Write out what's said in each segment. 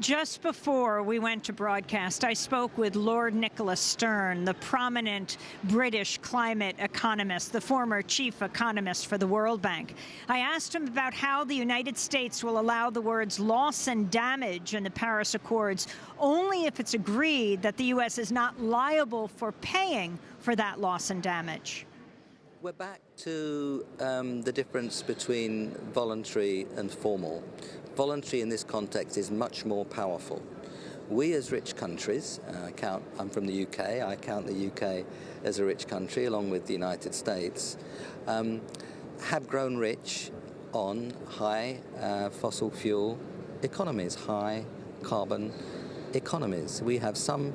Just before we went to broadcast, I spoke with Lord Nicholas Stern, the prominent British climate economist, the former chief economist for the World Bank. I asked him about how the United States will allow the words loss and damage in the Paris Accords only if it's agreed that the U.S. is not liable for paying for that loss and damage. We're back to the difference between voluntary and formal. Voluntary in this context is much more powerful. We as rich countries, I'm from the UK, I count the UK as a rich country along with the United States, have grown rich on high fossil fuel economies, high carbon economies. We have some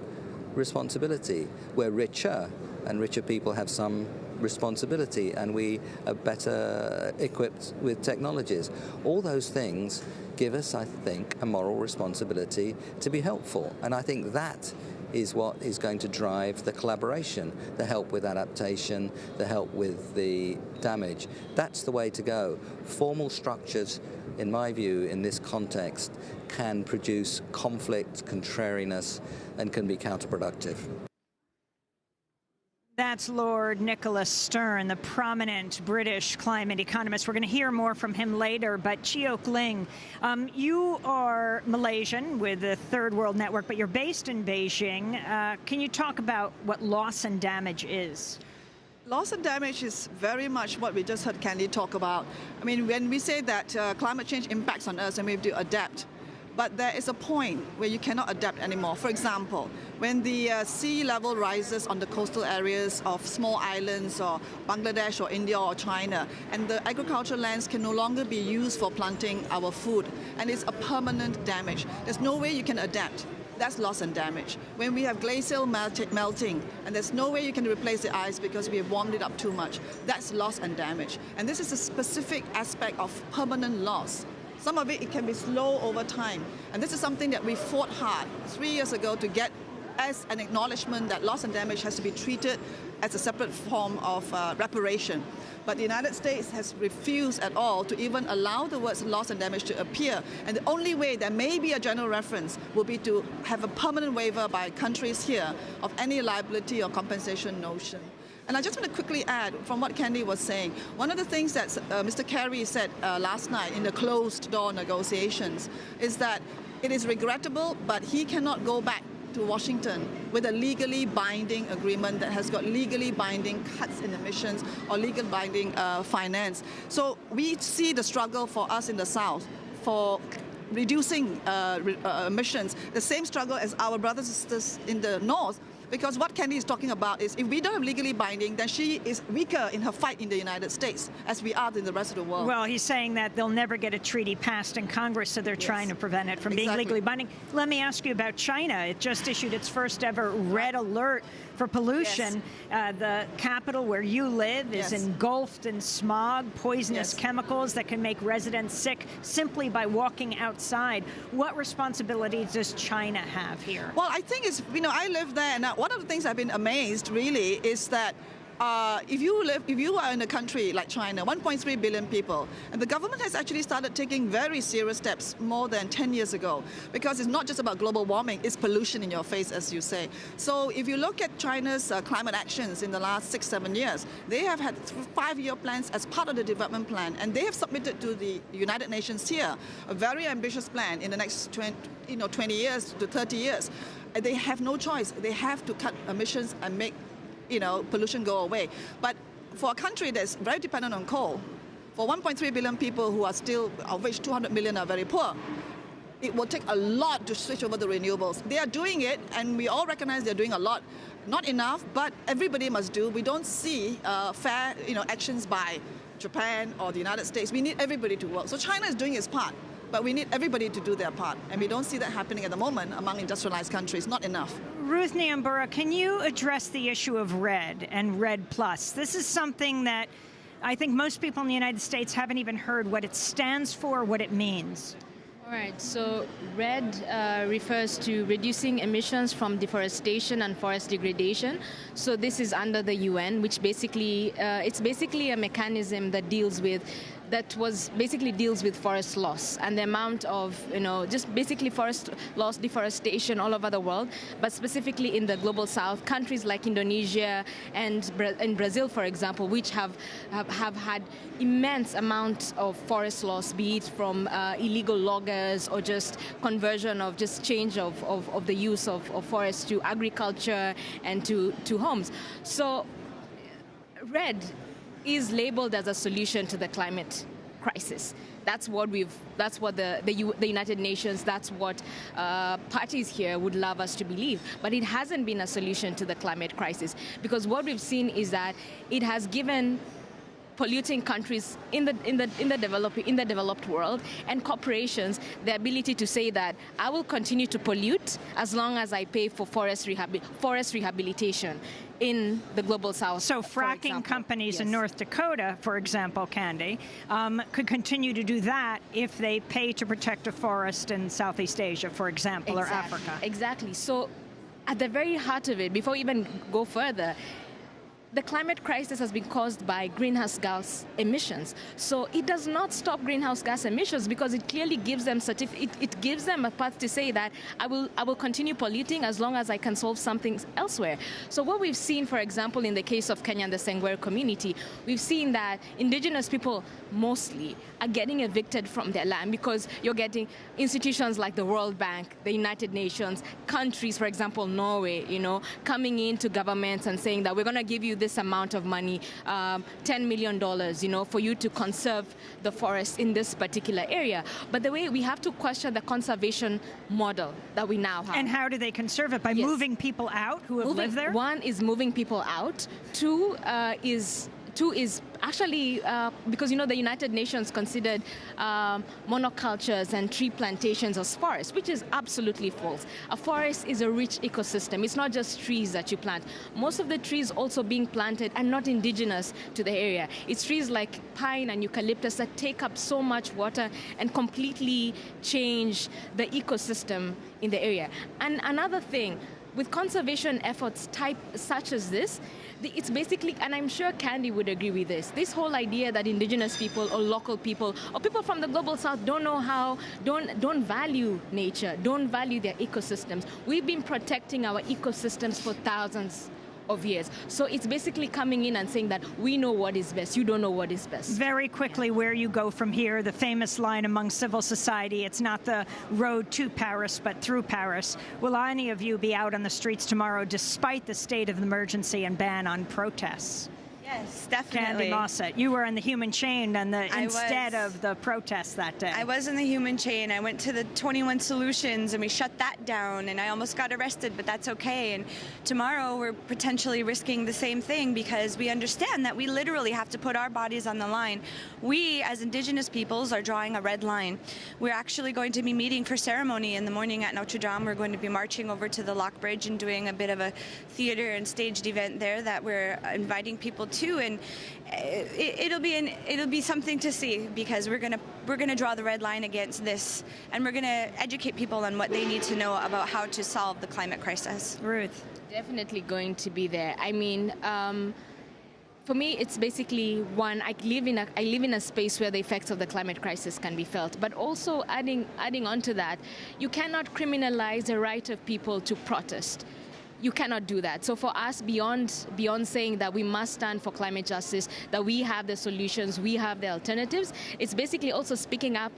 responsibility. We're richer, and richer people have some responsibility, and we are better equipped with technologies. All those things give us, I think, a moral responsibility to be helpful. And I think that is what is going to drive the collaboration, the help with adaptation, the help with the damage. That's the way to go. Formal structures, in my view, in this context, can produce conflict, contrariness, and can be counterproductive. That's Lord Nicholas Stern, the prominent British climate economist. We're going to hear more from him later. But Cheok Ling, you are Malaysian with the Third World Network, but you're based in Beijing. Can you talk about what loss and damage is? Loss and damage is very much what we just heard Candy talk about. I mean, when we say that climate change impacts on us and we have to adapt, but there is a point where you cannot adapt anymore. For example, when the sea level rises on the coastal areas of small islands or Bangladesh or India or China, and the agricultural lands can no longer be used for planting our food, and it's a permanent damage. There's no way you can adapt. That's loss and damage. When we have glacial melting, and there's no way you can replace the ice because we have warmed it up too much, that's loss and damage. And this is a specific aspect of permanent loss. Some of it can be slow over time. And this is something that we fought hard 3 years ago to get as an acknowledgement that loss and damage has to be treated as a separate form of reparation. But the United States has refused at all to even allow the words loss and damage to appear. And the only way there may be a general reference will be to have a permanent waiver by countries here of any liability or compensation notion. And I just want to quickly add from what Candy was saying. One of the things that Mr. Kerry said last night in the closed-door negotiations is that it is regrettable, but he cannot go back to Washington with a legally binding agreement that has got legally binding cuts in emissions or legally binding finance. So we see the struggle for us in the South for reducing emissions, the same struggle as our brothers and sisters in the North. Because what Candy is talking about is if we don't have legally binding, then she is weaker in her fight in the United States, as we are in the rest of the world. Well, he's saying that they'll never get a treaty passed in Congress, so they're trying to prevent it from being legally binding. Let me ask you about China. It just issued its first ever red alert for pollution. The capital where you live is engulfed in smog, poisonous chemicals that can make residents sick simply by walking outside. What responsibility does China have here? Well, I think it's, I live there, and one of the things I've been amazed really is that if you are in a country like China, 1.3 billion people, and the government has actually started taking very serious steps more than 10 years ago, because it's not just about global warming, it's pollution in your face, as you say. So if you look at China's climate actions in the last 6-7 years, they have had 5-year plans as part of the development plan, and they have submitted to the United Nations here a very ambitious plan in the next 20 years to 30 years. And they have no choice. They have to cut emissions and make pollution go away. But for a country that's very dependent on coal, for 1.3 billion people who are still, of which 200 million are very poor, it will take a lot to switch over to renewables. They are doing it, and we all recognize they're doing a lot. Not enough, but everybody must do. We don't see fair actions by Japan or the United States. We need everybody to work. So China is doing its part. But we need everybody to do their part. And we don't see that happening at the moment among industrialized countries, not enough. Ruth Nyambura, can you address the issue of REDD and REDD+? This is something that I think most people in the United States haven't even heard what it stands for, what it means. All right, so REDD refers to reducing emissions from deforestation and forest degradation. So this is under the UN, which basically, it's basically a mechanism that deals with that was basically deals with forest loss and the amount of, just basically forest loss, deforestation all over the world, but specifically in the global south, countries like Indonesia and Brazil, for example, which have had immense amounts of forest loss, be it from illegal loggers or just conversion of just change of the use of forests to agriculture and to homes. So REDD is labeled as a solution to the climate crisis. That's what the United Nations, that's what parties here would love us to believe. But it hasn't been a solution to the climate crisis, because what we've seen is that it has given polluting countries in the developed world and corporations the ability to say that I will continue to pollute as long as I pay for forest rehabilitation in the global south. So fracking companies in North Dakota, for example, Candy, could continue to do that if they pay to protect a forest in Southeast Asia, for example, or Africa. Exactly. So at the very heart of it, before we even go further, the climate crisis has been caused by greenhouse gas emissions. So it does not stop greenhouse gas emissions, because it clearly gives them it gives them a path to say that I will continue polluting as long as I can solve something elsewhere. So what we've seen, for example, in the case of Kenya and the Sengwer community, we've seen that indigenous people mostly are getting evicted from their land, because you're getting institutions like the World Bank, the United Nations, countries, for example, Norway, coming into governments and saying that we're going to give you this amount of money, $10 million, for you to conserve the forest in this particular area. But the way we have to question the conservation model that we now have. And how do they conserve it? By moving people out who have lived there? One is moving people out. Two is actually, because the United Nations considered monocultures and tree plantations as forests, which is absolutely false. A forest is a rich ecosystem. It's not just trees that you plant. Most of the trees also being planted are not indigenous to the area. It's trees like pine and eucalyptus that take up so much water and completely change the ecosystem in the area. And another thing, with conservation efforts such as this, it's basically, and I'm sure Candy would agree with this whole idea that indigenous people or local people or people from the global south don't value nature, don't value their ecosystems. We've been protecting our ecosystems for thousands of years. So it's basically coming in and saying that we know what is best, you don't know what is best. Very quickly, where you go from here, the famous line among civil society, it's not the road to Paris, but through Paris. Will any of you be out on the streets tomorrow despite the state of emergency and ban on protests? Yes, definitely. Candy Mossett, you were in the human chain instead of the protests that day. I was in the human chain. I went to the 21 Solutions and we shut that down, and I almost got arrested, but that's okay. And tomorrow we're potentially risking the same thing, because we understand that we literally have to put our bodies on the line. We, as Indigenous peoples, are drawing a red line. We're actually going to be meeting for ceremony in the morning at Notre Dame. We're going to be marching over to the Lock Bridge and doing a bit of a theater and staged event there that we're inviting people to, and it'll be something to see, because we're gonna draw the red line against this, and we're gonna educate people on what they need to know about how to solve the climate crisis. Ruth, definitely going to be there. I mean, for me, it's basically one. I live in a space where the effects of the climate crisis can be felt, but also adding on to that, you cannot criminalize the right of people to protest. You cannot do that. So for us, beyond saying that we must stand for climate justice, that we have the solutions, we have the alternatives, it's basically also speaking out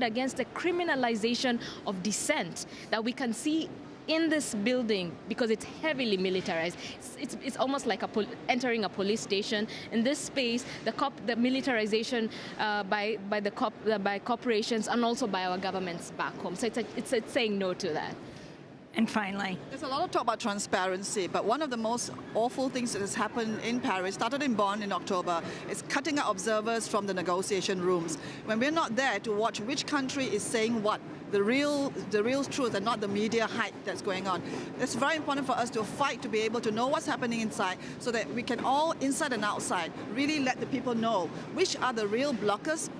against the criminalization of dissent that we can see in this building, because it's heavily militarized. It's almost like entering a police station. In this space, the militarization by corporations and also by our governments back home. So it's saying no to that. And finally, there's a lot of talk about transparency, but one of the most awful things that has happened in Paris, started in Bonn in October, is cutting out observers from the negotiation rooms. When we're not there to watch which country is saying what, the real truth, and not the media hype that's going on. It's very important for us to fight to be able to know what's happening inside, so that we can all, inside and outside, really let the people know which are the real blockers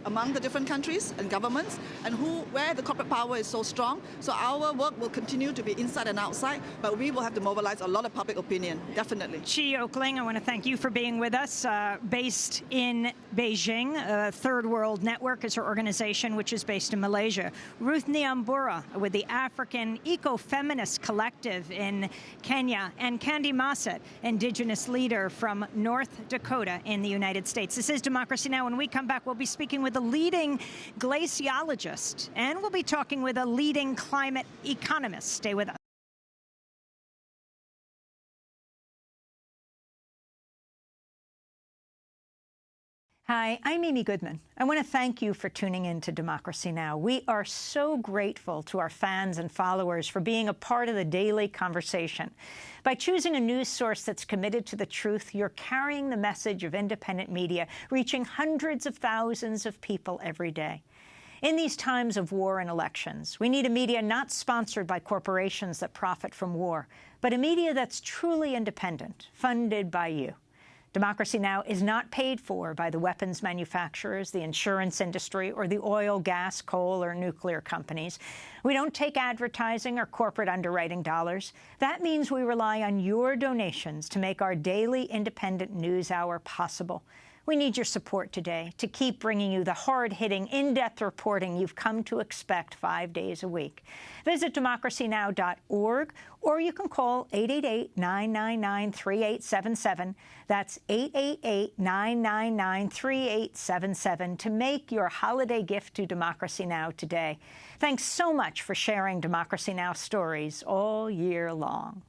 among the different countries and governments, and where the corporate power is so strong. So our work will continue to be inside and outside, but we will have to mobilize a lot of public opinion, definitely. Chi Oakling, I want to thank you for being with us. Based in Beijing, Third World Network is her organization, which is based in Malaysia. Ruth Nyambura with the African Ecofeminist Collective in Kenya, and Candy Massett, Indigenous leader from North Dakota in the United States. This is Democracy Now! When we come back, we'll be speaking with a leading glaciologist, and we'll be talking with a leading climate economist. Stay with us. Hi, I'm Amy Goodman. I want to thank you for tuning in to Democracy Now! We are so grateful to our fans and followers for being a part of the daily conversation. By choosing a news source that's committed to the truth, you're carrying the message of independent media, reaching hundreds of thousands of people every day. In these times of war and elections, we need a media not sponsored by corporations that profit from war, but a media that's truly independent, funded by you. Democracy Now! Is not paid for by the weapons manufacturers, the insurance industry, or the oil, gas, coal, or nuclear companies. We don't take advertising or corporate underwriting dollars. That means we rely on your donations to make our daily independent news hour possible. We need your support today to keep bringing you the hard-hitting, in-depth reporting you've come to expect 5 days a week. Visit democracynow.org, or you can call 888-999-3877. That's 888-999-3877 to make your holiday gift to Democracy Now! Today. Thanks so much for sharing Democracy Now! Stories all year long.